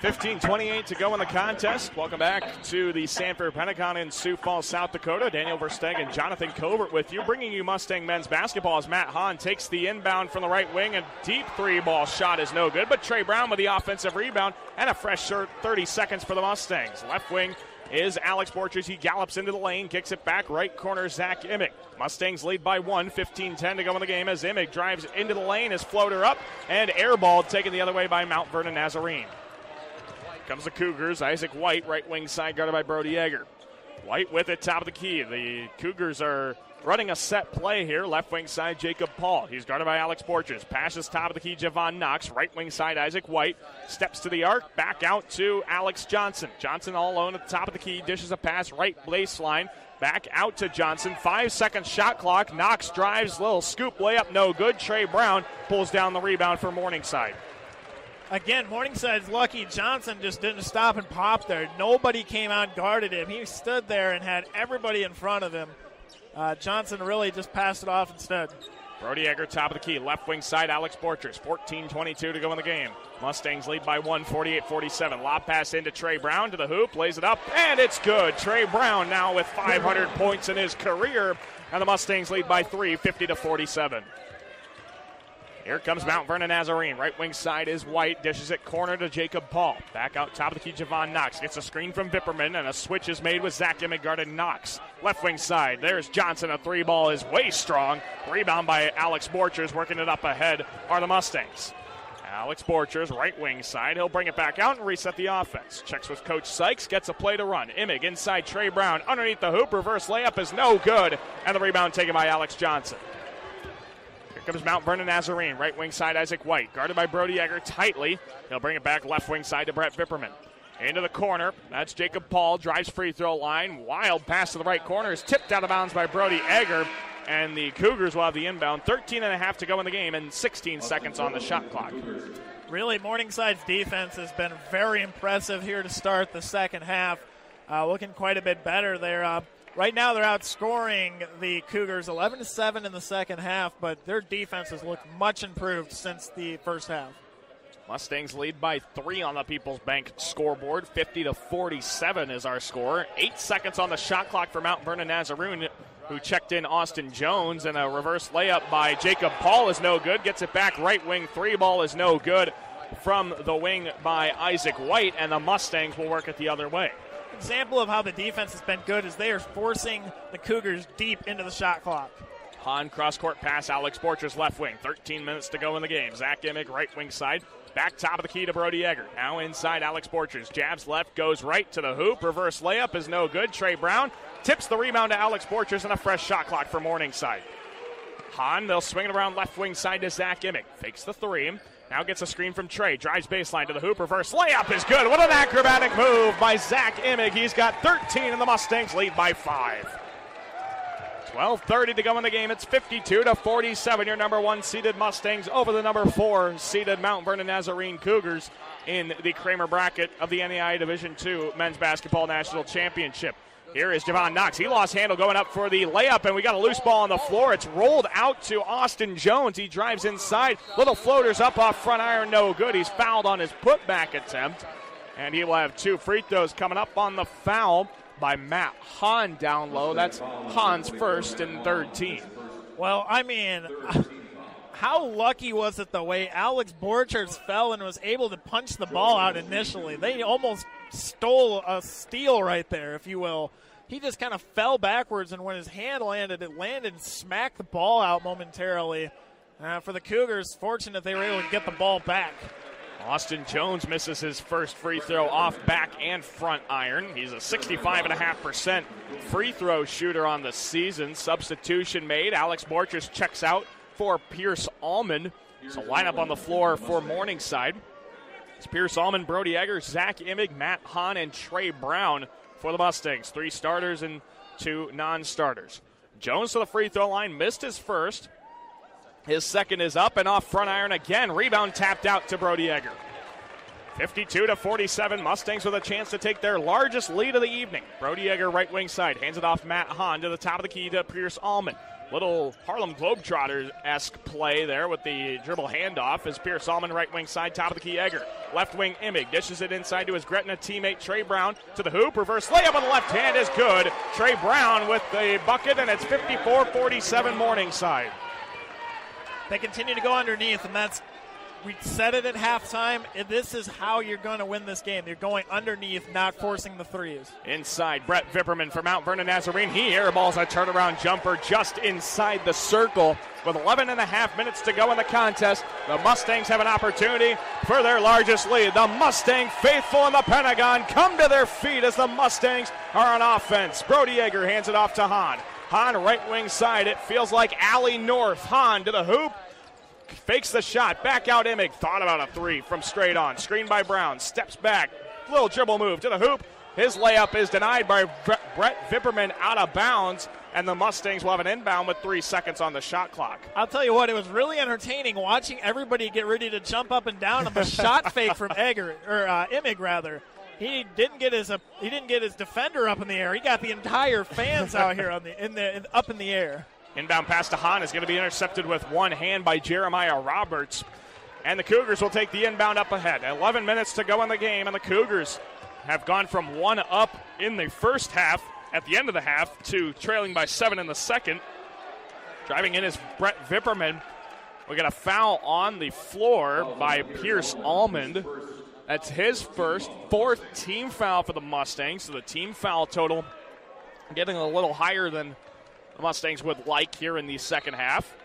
15:28 to go in the contest. Welcome back to the Sanford Pentagon in Sioux Falls, South Dakota. Daniel Versteg and Jonathan Covert with you, bringing you Mustang men's basketball as Matt Hahn takes the inbound from the right wing. A deep three-ball shot is no good, but Trey Brown with the offensive rebound and a fresh 30 seconds for the Mustangs. Left wing is Alex Borchers. He gallops into the lane, kicks it back, right corner Zach Imig. Mustangs lead by 1, 15-10 to go in the game as Imig drives into the lane, his floater up, and airballed, taken the other way by Mount Vernon Nazarene. Comes the Cougars, Isaac White, right wing side guarded by Brody Egger. White with it, top of the key. The Cougars are running a set play here. Left wing side, Jacob Paul. He's guarded by Alex Borchers. Passes top of the key, Javon Knox. Right wing side, Isaac White. Steps to the arc, back out to Alex Johnson. Johnson all alone at the top of the key. Dishes a pass, right baseline. Back out to Johnson. 5-second shot clock. Knox drives, little scoop layup, no good. Trey Brown pulls down the rebound for Morningside. Again, Morningside's lucky. Johnson just didn't stop and pop there. Nobody came out and guarded him. He stood there and had everybody in front of him. Johnson really just passed it off instead. Brody Egger, top of the key. Left wing side, Alex Borchers. 14:22 to go in the game. Mustangs lead by 1, 48-47. Lob pass into Trey Brown to the hoop. Lays it up, and it's good. Trey Brown now with 500 points in his career, and the Mustangs lead by 3, 50-47. Here comes Mount Vernon Nazarene. Right wing side is White. Dishes it corner to Jacob Paul. Back out top of the key, Javon Knox. Gets a screen from Vipperman, and a switch is made with Zach Imig guarding Knox. Left wing side, there's Johnson. A three ball is way strong. Rebound by Alex Borchers. Working it up ahead are the Mustangs. Alex Borchers, right wing side. He'll bring it back out and reset the offense. Checks with Coach Sykes. Gets a play to run. Imig inside Trey Brown. Underneath the hoop. Reverse layup is no good. And the rebound taken by Alex Johnson. Comes Mount Vernon Nazarene. Right wing side, Isaac White. Guarded by Brody Egger tightly. He'll bring it back left wing side to Brett Vipperman. Into the corner. That's Jacob Paul. Drives free throw line. Wild pass to the right corner is tipped out of bounds by Brody Egger. And the Cougars will have the inbound. 13.5 to go in the game and 16 seconds on the shot clock. Really, Morningside's defense has been very impressive here to start the second half. Looking quite a bit better there. Right now they're outscoring the Cougars 11-7 in the second half, but their defense has looked much improved since the first half. Mustangs lead by 3 on the People's Bank scoreboard. 50-47 is our score. 8 seconds on the shot clock for Mount Vernon Nazarene, who checked in Austin Jones, and a reverse layup by Jacob Paul is no good. Gets it back right wing. 3-ball is no good from the wing by Isaac White, and the Mustangs will work it the other way. Example of how the defense has been good is they are forcing the Cougars deep into the shot clock. Hahn cross-court pass, Alex Borchers left wing. 13 minutes to go in the game. Zach Imig right wing side. Back top of the key to Brody Egger. Now inside Alex Borchers. Jabs left, goes right to the hoop. Reverse layup is no good. Trey Brown tips the rebound to Alex Borchers, and a fresh shot clock for Morningside. Hahn, they'll swing it around left wing side to Zach Imig. Fakes the three. Now gets a screen from Trey. Drives baseline to the hoop. Reverse layup is good. What an acrobatic move by Zach Imig. He's got 13, and the Mustangs lead by 5. 12:30 to go in the game. It's 52-47. Your number 1 seeded Mustangs over the number 4 seeded Mount Vernon Nazarene Cougars in the Kramer bracket of the NAIA Division II Men's Basketball National Championship. Here is Javon Knox. He lost handle going up for the layup, and we got a loose ball on the floor. It's rolled out to Austin Jones. He drives inside. Little floaters up off front iron, no good. He's fouled on his putback attempt, and he will have 2 free throws coming up on the foul by Matt Hahn down low. That's Hahn's first and third team. Well, I mean, how lucky was it the way Alex Borchers fell and was able to punch the ball out initially? They almost stole a steal right there, if you will. He just kind of fell backwards, and when his hand landed, it landed and smacked the ball out momentarily. For the Cougars, fortunate they were able to get the ball back. Austin Jones misses his first free throw off back and front iron. He's a 65.5% free throw shooter on the season. Substitution made. Alex Borchers checks out for Pierce Allman. So lineup on the floor for Morningside. It's Pierce Allman, Brody Egger, Zach Imig, Matt Hahn, and Trey Brown for the Mustangs. 3 starters and 2 non-starters. Jones to the free throw line, missed his first. His second is up and off front iron again. Rebound tapped out to Brody Egger. 52-47. Mustangs with a chance to take their largest lead of the evening. Brody Egger, right wing side, hands it off Matt Hahn to the top of the key to Pierce Allman. Little Harlem Globetrotters-esque play there with the dribble handoff as Pierce Allman, right wing side, top of the key Egger. Left wing Imig dishes it inside to his Gretna teammate Trey Brown to the hoop. Reverse layup on the left hand is good. Trey Brown with the bucket, and it's 54-47 Morningside. They continue to go underneath, and we said it at halftime. This is how you're going to win this game. You're going underneath, not forcing the threes. Inside, Brett Vipperman for Mount Vernon Nazarene. He airballs a turnaround jumper just inside the circle. With 11 and a half minutes to go in the contest, the Mustangs have an opportunity for their largest lead. The Mustang faithful in the Pentagon come to their feet as the Mustangs are on offense. Brody Egger hands it off to Hahn. Hahn right wing side. It feels like alley north. Hahn to the hoop. Fakes the shot, back out Imig, thought about a three from straight on, screened by Brown, steps back, little dribble move to the hoop. His layup is denied by Brett Vipperman out of bounds, and the Mustangs will have an inbound with 3 seconds on the shot clock. I'll tell you what, it was really entertaining watching everybody get ready to jump up and down on the shot fake from Imig rather. He didn't get his defender up in the air. He got the entire fans out here up in the air. Inbound pass to Hahn is going to be intercepted with one hand by Jeremiah Roberts. And the Cougars will take the inbound up ahead. 11 minutes to go in the game, and the Cougars have gone from 1 up in the first half at the end of the half to trailing by 7 in the second. Driving in is Brett Vipperman. We got a foul on the floor by Pierce Almond. That's his fourth team foul for the Mustangs. So the team foul total getting a little higher than the Mustangs would like here in the second half.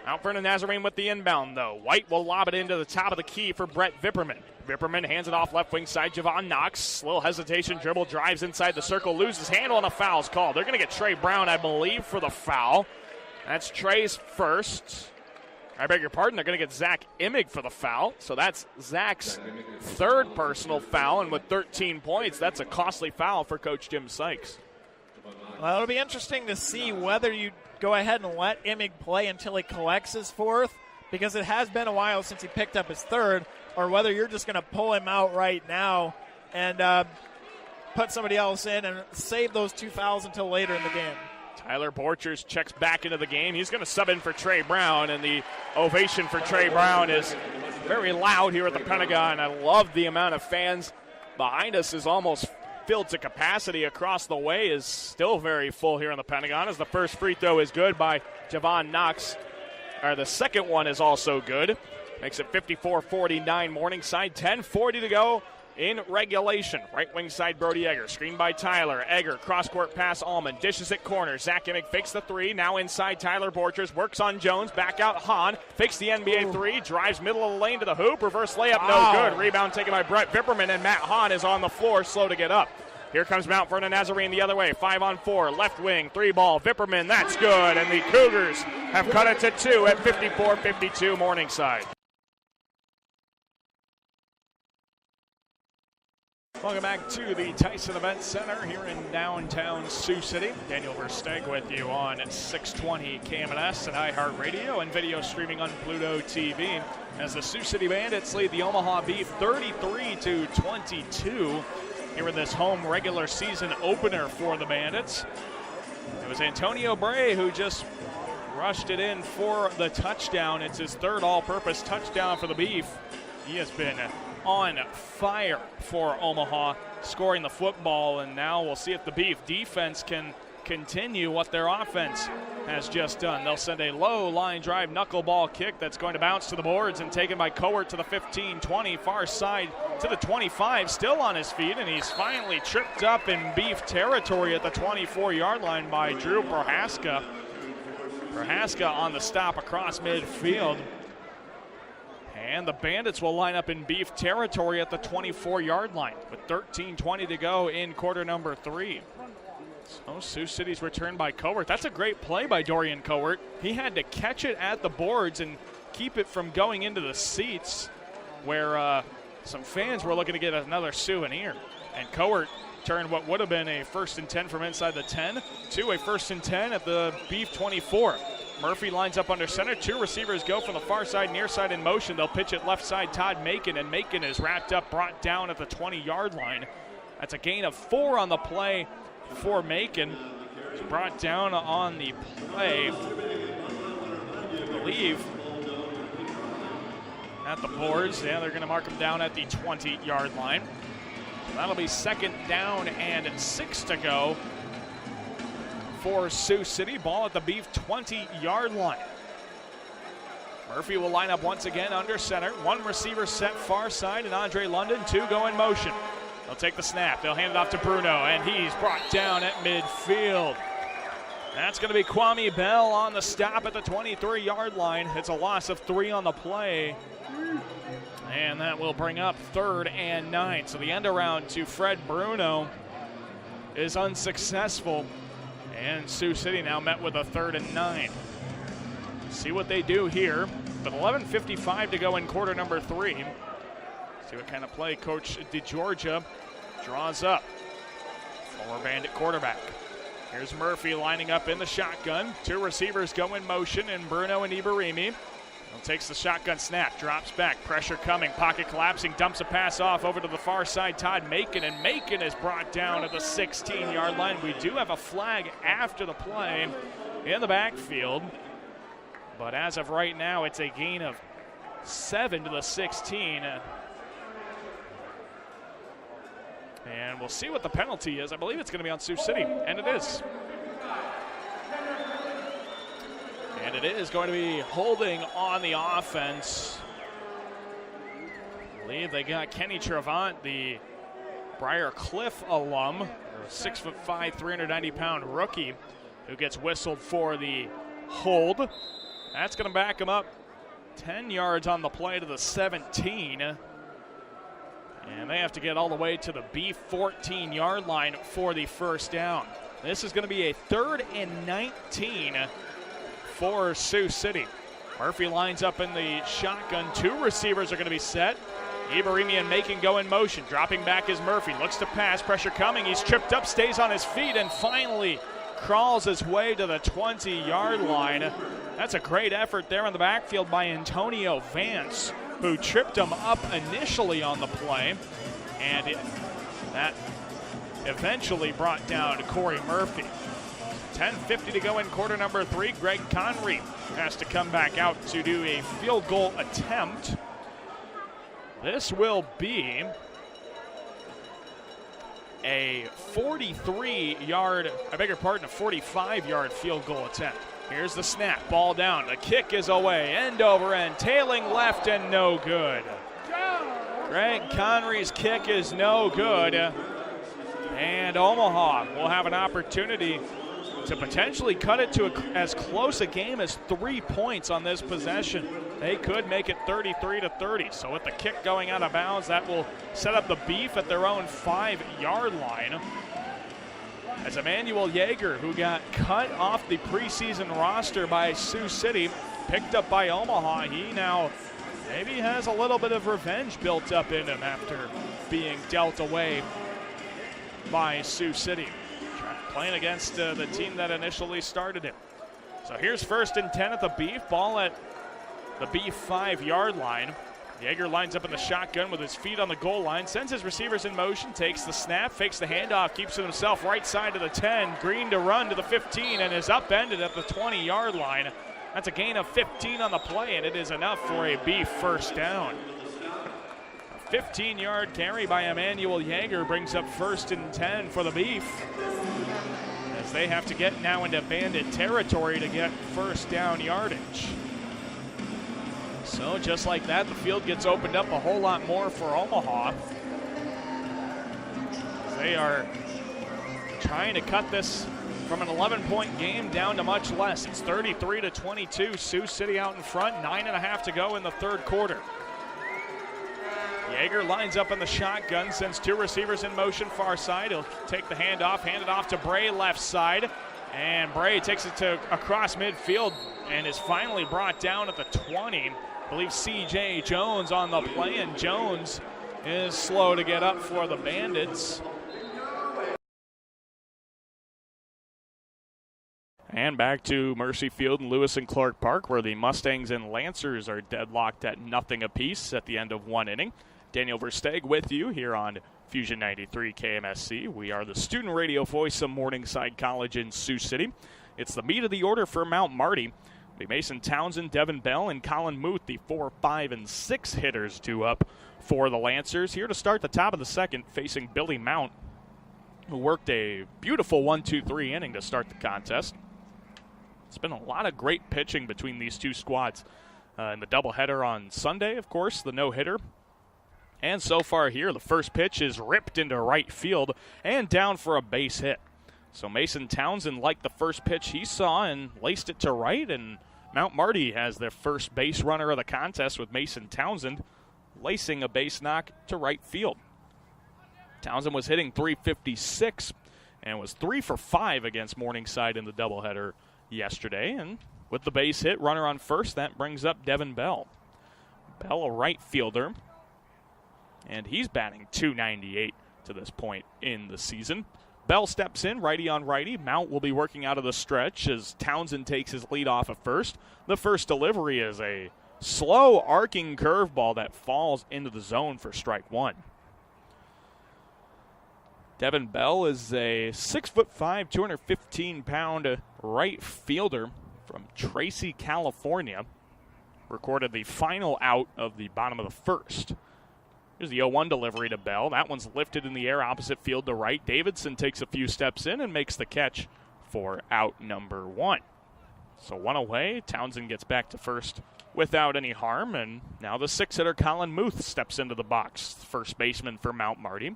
Mount Vernon Nazarene with the inbound, though. White will lob it into the top of the key for Brett Vipperman. Vipperman hands it off left wing side. Javon Knox, little hesitation, dribble, drives inside the circle, loses handle, and a foul's called. They're going to get Trey Brown, I believe, for the foul. That's Trey's first. I beg your pardon, they're going to get Zach Imig for the foul. So that's Zach's third personal foul, and with 13 points, that's a costly foul for Coach Jim Sykes. Well, it'll be interesting to see whether you go ahead and let Imig play until he collects his fourth, because it has been a while since he picked up his third, or whether you're just going to pull him out right now and put somebody else in and save those 2 fouls until later in the game. Tyler Borchers checks back into the game. He's going to sub in for Trey Brown, and the ovation for Trey Brown is very loud here at the Pentagon. I love the amount of fans behind us is almost filled to capacity. Across the way is still very full here in the Pentagon, as the first free throw is good by Javon Knox. The second one is also good. Makes it 54-49 Morningside. 10:40 to go in regulation. Right wing side Brody Egger. Screened by Tyler. Egger, cross-court pass Allman. Dishes at corner. Zach Imig fakes the three. Now inside Tyler Borchers. Works on Jones. Back out Hahn. Fakes the NBA three. Drives middle of the lane to the hoop. Reverse layup. No good. Rebound taken by Brett Vipperman, and Matt Hahn is on the floor. Slow to get up. Here comes Mount Vernon Nazarene the other way. 5-on-4. Left wing. 3-ball. Vipperman. That's good. And the Cougars have cut it to 2 at 54-52 Morningside. Welcome back to the Tyson Event Center here in downtown Sioux City. Daniel Versteeg with you on 620 KMNS and iHeartRadio and video streaming on Pluto TV. As the Sioux City Bandits lead the Omaha Beef 33-22 here in this home regular season opener for the Bandits. It was Antonio Bray who just rushed it in for the touchdown. It's his third all-purpose touchdown for the Beef. He has been on fire for Omaha, scoring the football, and now we'll see if the Beef defense can continue what their offense has just done. They'll send a low line drive knuckleball kick that's going to bounce to the boards and taken by Cowart to the 15-20, far side to the 25, still on his feet, and he's finally tripped up in Beef territory at the 24-yard line by Drew Prohaska. Prohaska on the stop across midfield. And the Bandits will line up in Beef territory at the 24-yard line with 13:20 to go in quarter number 3. So Sioux City's return by Cowart. That's a great play by Dorian Cowart. He had to catch it at the boards and keep it from going into the seats where some fans were looking to get another souvenir. And Cowart turned what would have been a 1st and 10 from inside the 10 to a 1st and 10 at the Beef 24. Murphy lines up under center. 2 receivers go from the far side, near side in motion. They'll pitch it left side, Todd Macon, and Macon is wrapped up, brought down at the 20-yard line. That's a gain of 4 on the play for Macon. He's brought down on the play, I believe. at the boards. Yeah, they're going to mark him down at the 20-yard line. So that'll be 2nd down and 6 to go for Sioux City. Ball at the Beef 20-yard line. Murphy will line up once again under center. 1 receiver set far side, and Andre London, 2 go in motion. They'll take the snap. They'll hand it off to Bruno, and he's brought down at midfield. That's going to be Kwame Bell on the stop at the 23-yard line. It's a loss of 3 on the play. And that will bring up 3rd and 9. So the end around to Fred Bruno is unsuccessful. And Sioux City now met with a 3rd and 9. See what they do here. But 11:55 to go in quarter number 3. See what kind of play Coach DeGeorgia draws up. Former Bandit quarterback. Here's Murphy lining up in the shotgun. 2 receivers go in motion, and Bruno and Ibarimi. Takes the shotgun snap, drops back, pressure coming, pocket collapsing, dumps a pass off over to the far side, Todd Macon, and Macon is brought down at the 16-yard line. We do have a flag after the play in the backfield, but as of right now, it's a gain of 7 to the 16. And we'll see what the penalty is. I believe it's going to be on Sioux City, and it is. And it is going to be holding on the offense. I believe they got Kenny Trevant, the Briar Cliff alum, a 6'5", 390-pound rookie, who gets whistled for the hold. That's going to back him up 10 yards on the play to the 17. And they have to get all the way to the B 14-yard line for the first down. This is going to be a 3rd and 19 for Sioux City. Murphy lines up in the shotgun. 2 receivers are going to be set. Ibarimi and Macon go in motion. Dropping back is Murphy. Looks to pass. Pressure coming. He's tripped up, stays on his feet, and finally crawls his way to the 20-yard line. That's a great effort there in the backfield by Antonio Vance, who tripped him up initially on the play. And that eventually brought down Corey Murphy. 10:50 to go in quarter number 3. Greg Conry has to come back out to do a field goal attempt. This will be a 45-yard field goal attempt. Here's the snap, ball down, the kick is away, end over end, tailing left and no good. Greg Conry's kick is no good. And Omaha will have an opportunity to potentially cut it to as close a game as 3 points on this possession. They could make it 33-30. So with the kick going out of bounds, that will set up the Beef at their own 5-yard line. As Emmanuel Yeager, who got cut off the preseason roster by Sioux City, picked up by Omaha, he now maybe has a little bit of revenge built up in him after being dealt away by Sioux City. Playing against the team that initially started him. So here's 1st and 10 at the Beef. Ball at the Beef 5-yard line. Yeager lines up in the shotgun with his feet on the goal line, sends his receivers in motion, takes the snap, fakes the handoff, keeps it himself right side to the 10. Green to run to the 15 and is upended at the 20-yard line. That's a gain of 15 on the play, and it is enough for a Beef first down. 15-yard carry by Emmanuel Yeager brings up 1st and 10 for the Beef, as they have to get now into Bandit territory to get first down yardage. So just like that, the field gets opened up a whole lot more for Omaha. They are trying to cut this from an 11-point game down to much less. It's 33-22. Sioux City out in front, 9.5 to go in the 3rd quarter. Yeager lines up in the shotgun, sends 2 receivers in motion far side. He'll take the handoff, hand it off to Bray left side. And Bray takes it to across midfield and is finally brought down at the 20. I believe C.J. Jones on the play, and Jones is slow to get up for the Bandits. And back to Mercy Field and Lewis and Clark Park, where the Mustangs and Lancers are deadlocked at nothing apiece at the end of 1 inning. Daniel Versteeg with you here on Fusion 93 KMSC. We are the student radio voice of Morningside College in Sioux City. It's the meat of the order for Mount Marty. Be Mason Townsend, Devin Bell, and Colin Muth, the 4, 5, and 6 hitters due up for the Lancers. Here to start the top of the second, facing Billy Mount, who worked a beautiful 1-2-3 inning to start the contest. It's been a lot of great pitching between these two squads. In the doubleheader on Sunday, of course, the no-hitter. And so far here, the first pitch is ripped into right field and down for a base hit. So Mason Townsend liked the first pitch he saw and laced it to right, and Mount Marty has their first base runner of the contest with Mason Townsend lacing a base knock to right field. Townsend was hitting .356 and was 3 for 5 against Morningside in the doubleheader yesterday. And with the base hit, runner on first, that brings up Devin Bell. Bell, a right fielder, and he's batting .298 to this point in the season. Bell steps in, righty on righty. Mount will be working out of the stretch as Townsend takes his lead off at first. The first delivery is a slow arcing curveball that falls into the zone for strike one. Devin Bell is a 6'5", 215-pound right fielder from Tracy, California. Recorded the final out of the bottom of the first. Here's the 0-1 delivery to Bell. That one's lifted in the air opposite field to right. Davidson takes a few steps in and makes the catch for out number 1. So one away. Townsend gets back to first without any harm. And now the 6-hitter Colin Muth steps into the box. First baseman for Mount Marty.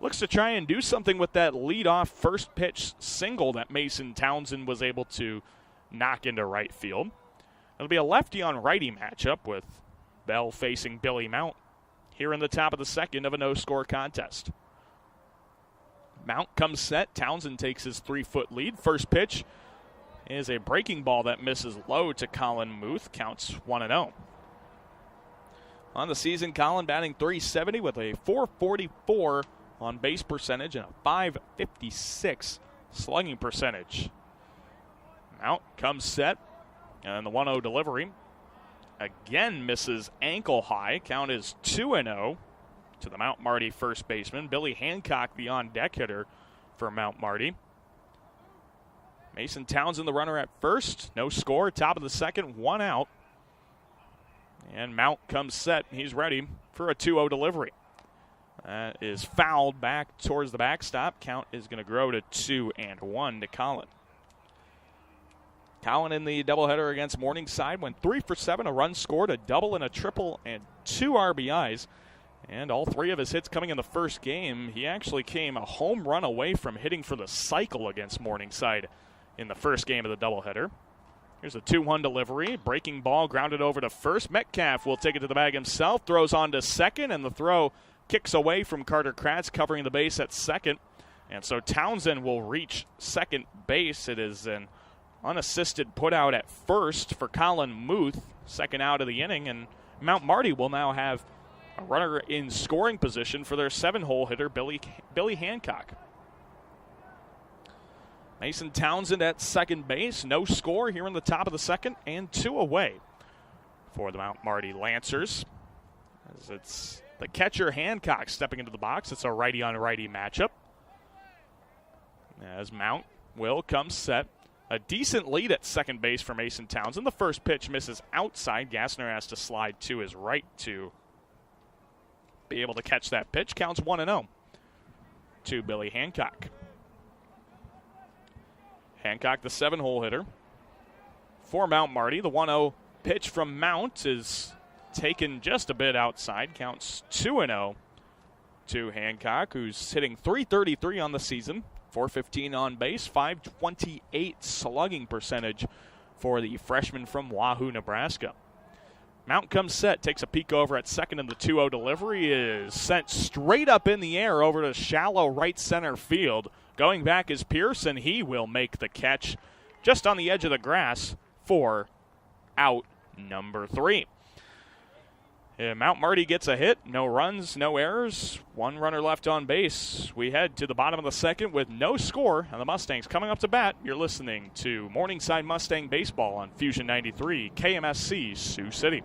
Looks to try and do something with that leadoff first pitch single that Mason Townsend was able to knock into right field. It'll be a lefty on righty matchup with Bell facing Billy Mount here in the top of the second of a no-score contest. Mount comes set. Townsend takes his 3-foot lead. First pitch is a breaking ball that misses low to Colin Muth. Counts 1-0. On the season, Colin batting .370 with a .444 on base percentage and a .556 slugging percentage. Mount comes set, and the 1-0 delivery again misses ankle high. Count is 2-0 to the Mount Marty first baseman. Billy Hancock, the on-deck hitter for Mount Marty. Mason Townsend, the runner at first. No score. Top of the second, 1 out. And Mount comes set. He's ready for a 2-0 delivery. That is fouled back towards the backstop. Count is going to grow to 2-1 to Colin. Colin in the doubleheader against Morningside went 3 for 7, a run scored, a double and a triple, and 2 RBIs. And all 3 of his hits coming in the first game. He actually came a home run away from hitting for the cycle against Morningside in the first game of the doubleheader. Here's a 2-1 delivery. Breaking ball grounded over to first. Metcalf will take it to the bag himself. Throws on to second, and the throw kicks away from Carter Kratz, covering the base at second. And so Townsend will reach second base. It is an unassisted put out at first for Colin Muth, second out of the inning, and Mount Marty will now have a runner in scoring position for their 7-hole hitter, Billy Hancock. Mason Townsend at second base, no score here in the top of the second, and 2 away for the Mount Marty Lancers. As it's the catcher Hancock stepping into the box. It's a righty on righty matchup. As Mount will come set. A decent lead at second base for Mason Townsend. The first pitch misses outside. Gassner has to slide to his right to be able to catch that pitch. Counts 1-0 to Billy Hancock. Hancock, the 7-hole hitter for Mount Marty. The 1-0 pitch from Mount is taken just a bit outside. Counts 2-0 to Hancock, who's hitting .333 on the season. .415 on base, .528 slugging percentage for the freshman from Wahoo, Nebraska. Mount comes set, takes a peek over at second, and the 2-0 delivery is sent straight up in the air over to shallow right center field. Going back is Pearson. He will make the catch just on the edge of the grass for out number 3. Mount Marty gets a hit. No runs, no errors. 1 runner left on base. We head to the bottom of the second with no score, and the Mustangs coming up to bat. You're listening to Morningside Mustang Baseball on Fusion 93, KMSC, Sioux City.